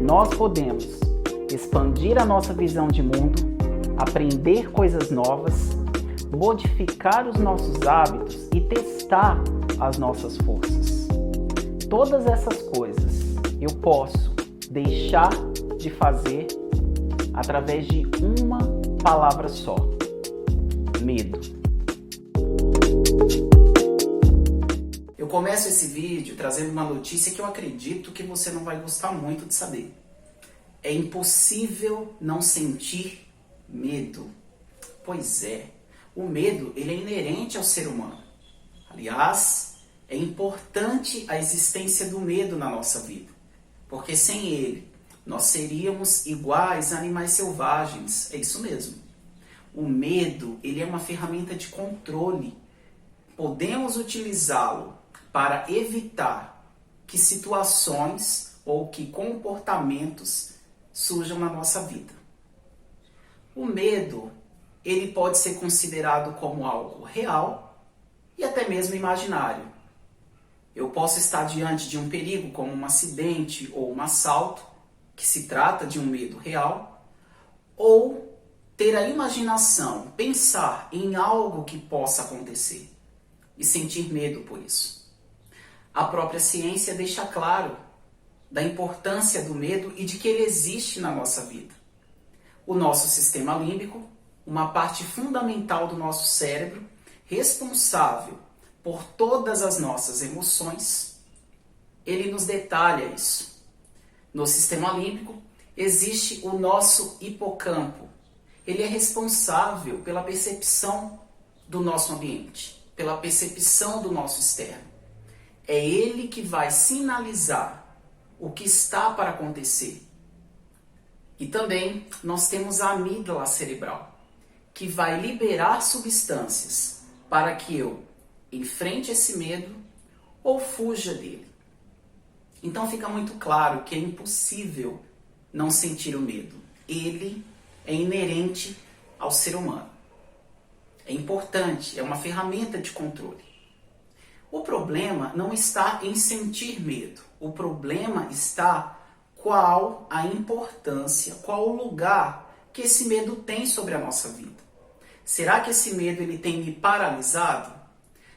Nós podemos expandir a nossa visão de mundo, aprender coisas novas, modificar os nossos hábitos e testar as nossas forças. Todas essas coisas eu posso deixar de fazer através de uma palavra só: medo. Eu começo esse vídeo trazendo uma notícia que eu acredito que você não vai gostar muito de saber. É impossível não sentir medo. Pois é, o medo ele é inerente ao ser humano. Aliás, é importante a existência do medo na nossa vida, porque sem ele nós seríamos iguais a animais selvagens. É isso mesmo. O medo ele é uma ferramenta de controle. Podemos utilizá-lo para evitar que situações ou que comportamentos surjam na nossa vida. O medo, ele pode ser considerado como algo real e até mesmo imaginário. Eu posso estar diante de um perigo como um acidente ou um assalto, que se trata de um medo real, ou ter a imaginação, pensar em algo que possa acontecer e sentir medo por isso. A própria ciência deixa claro da importância do medo e de que ele existe na nossa vida. O nosso sistema límbico, uma parte fundamental do nosso cérebro, responsável por todas as nossas emoções, ele nos detalha isso. No sistema límbico existe o nosso hipocampo. Ele é responsável pela percepção do nosso ambiente, pela percepção do nosso externo. É ele que vai sinalizar o que está para acontecer. E também nós temos a amígdala cerebral, que vai liberar substâncias para que eu enfrente esse medo ou fuja dele. Então fica muito claro que é impossível não sentir o medo. Ele é inerente ao ser humano. É importante, é uma ferramenta de controle. O problema não está em sentir medo. O problema está qual a importância, qual o lugar que esse medo tem sobre a nossa vida. Será que esse medo ele tem me paralisado?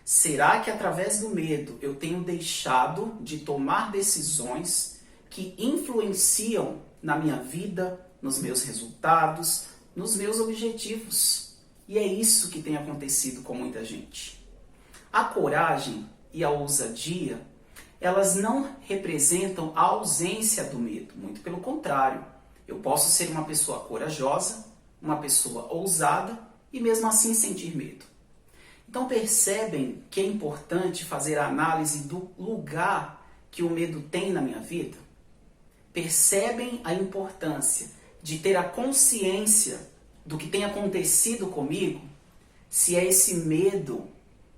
Será que através do medo eu tenho deixado de tomar decisões que influenciam na minha vida, nos meus resultados, nos meus objetivos? E é isso que tem acontecido com muita gente. A coragem e a ousadia, elas não representam a ausência do medo, muito pelo contrário. Eu posso ser uma pessoa corajosa, uma pessoa ousada e mesmo assim sentir medo. Então percebem que é importante fazer a análise do lugar que o medo tem na minha vida? Percebem a importância de ter a consciência do que tem acontecido comigo? Se é esse medo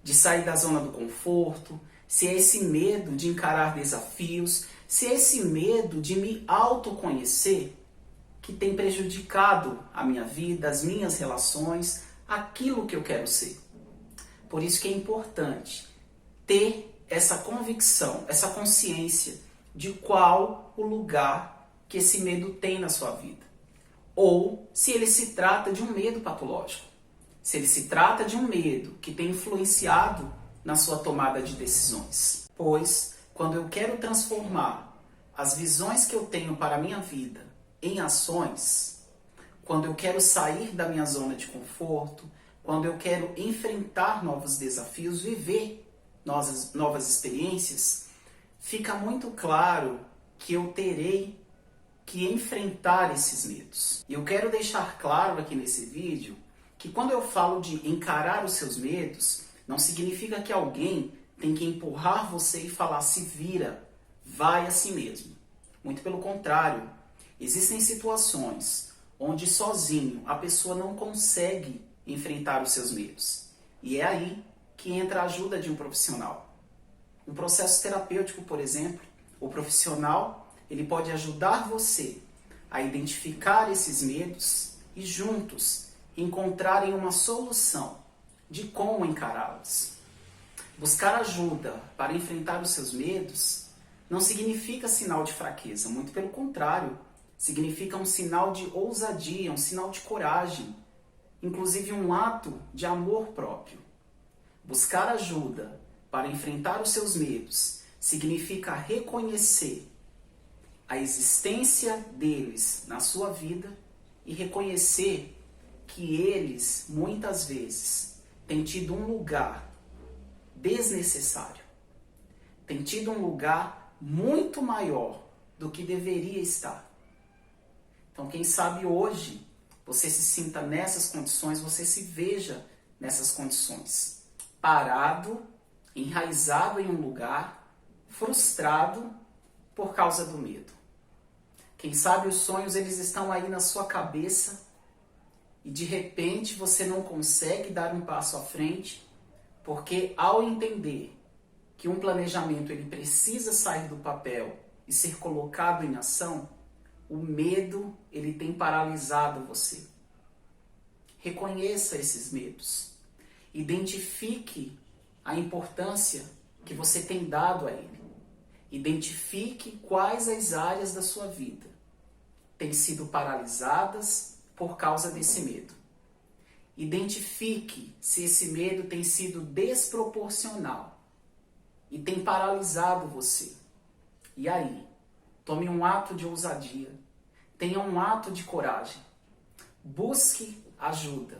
de sair da zona do conforto, se é esse medo de encarar desafios, se é esse medo de me autoconhecer que tem prejudicado a minha vida, as minhas relações, aquilo que eu quero ser. Por isso que é importante ter essa convicção, essa consciência de qual o lugar que esse medo tem na sua vida. Ou se ele se trata de um medo patológico. Se ele se trata de um medo que tem influenciado na sua tomada de decisões. Pois, quando eu quero transformar as visões que eu tenho para a minha vida em ações, quando eu quero sair da minha zona de conforto, quando eu quero enfrentar novos desafios, viver novas experiências, fica muito claro que eu terei que enfrentar esses medos. E eu quero deixar claro aqui nesse vídeo que quando eu falo de encarar os seus medos, não significa que alguém tem que empurrar você e falar: se vira, vai assim mesmo. Muito pelo contrário, existem situações onde sozinho a pessoa não consegue enfrentar os seus medos. E é aí que entra a ajuda de um profissional. Um processo terapêutico, por exemplo, o profissional ele pode ajudar você a identificar esses medos e juntos encontrarem uma solução de como encará-los. Buscar ajuda para enfrentar os seus medos não significa sinal de fraqueza, muito pelo contrário, significa um sinal de ousadia, um sinal de coragem, inclusive um ato de amor próprio. Buscar ajuda para enfrentar os seus medos significa reconhecer a existência deles na sua vida e reconhecer que eles, muitas vezes, têm tido um lugar desnecessário, têm tido um lugar muito maior do que deveria estar. Então, quem sabe hoje você se sinta nessas condições, você se veja nessas condições, parado, enraizado em um lugar, frustrado por causa do medo. Quem sabe os sonhos eles estão aí na sua cabeça e de repente você não consegue dar um passo à frente, porque ao entender que um planejamento ele precisa sair do papel e ser colocado em ação, o medo ele tem paralisado você. Reconheça esses medos. Identifique a importância que você tem dado a ele. Identifique quais as áreas da sua vida têm sido paralisadas por causa desse medo. Identifique se esse medo tem sido desproporcional e tem paralisado você. E aí, tome um ato de ousadia, tenha um ato de coragem, busque ajuda,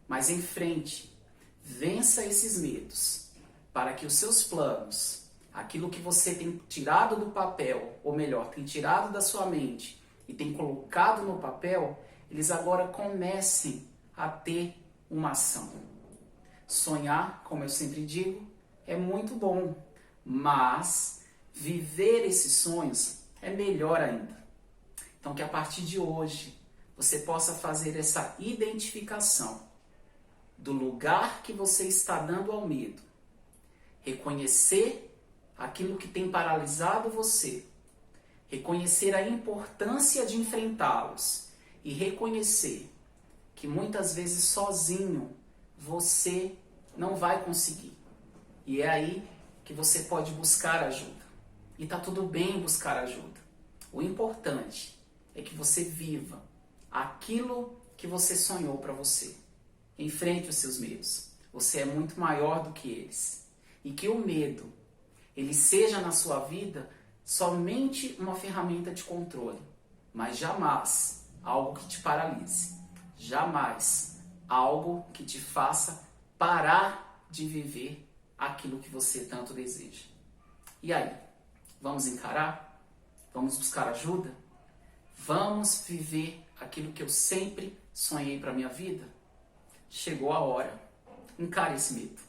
mas enfrente, vença esses medos, para que os seus planos, aquilo que você tem tirado do papel, ou melhor, tem tirado da sua mente e tem colocado no papel, eles agora comecem a ter uma ação. Sonhar, como eu sempre digo, é muito bom, mas viver esses sonhos é melhor ainda. Então que a partir de hoje você possa fazer essa identificação do lugar que você está dando ao medo, reconhecer aquilo que tem paralisado você, reconhecer a importância de enfrentá-los e reconhecer que muitas vezes sozinho você não vai conseguir. E é aí que você pode buscar ajuda. E tá tudo bem buscar ajuda. O importante é que você viva aquilo que você sonhou para você. Enfrente os seus medos. Você é muito maior do que eles. E que o medo, ele seja na sua vida somente uma ferramenta de controle, mas jamais algo que te paralise. Jamais algo que te faça parar de viver aquilo que você tanto deseja. E aí? Vamos encarar? Vamos buscar ajuda? Vamos viver aquilo que eu sempre sonhei para minha vida? Chegou a hora. Encare esse medo.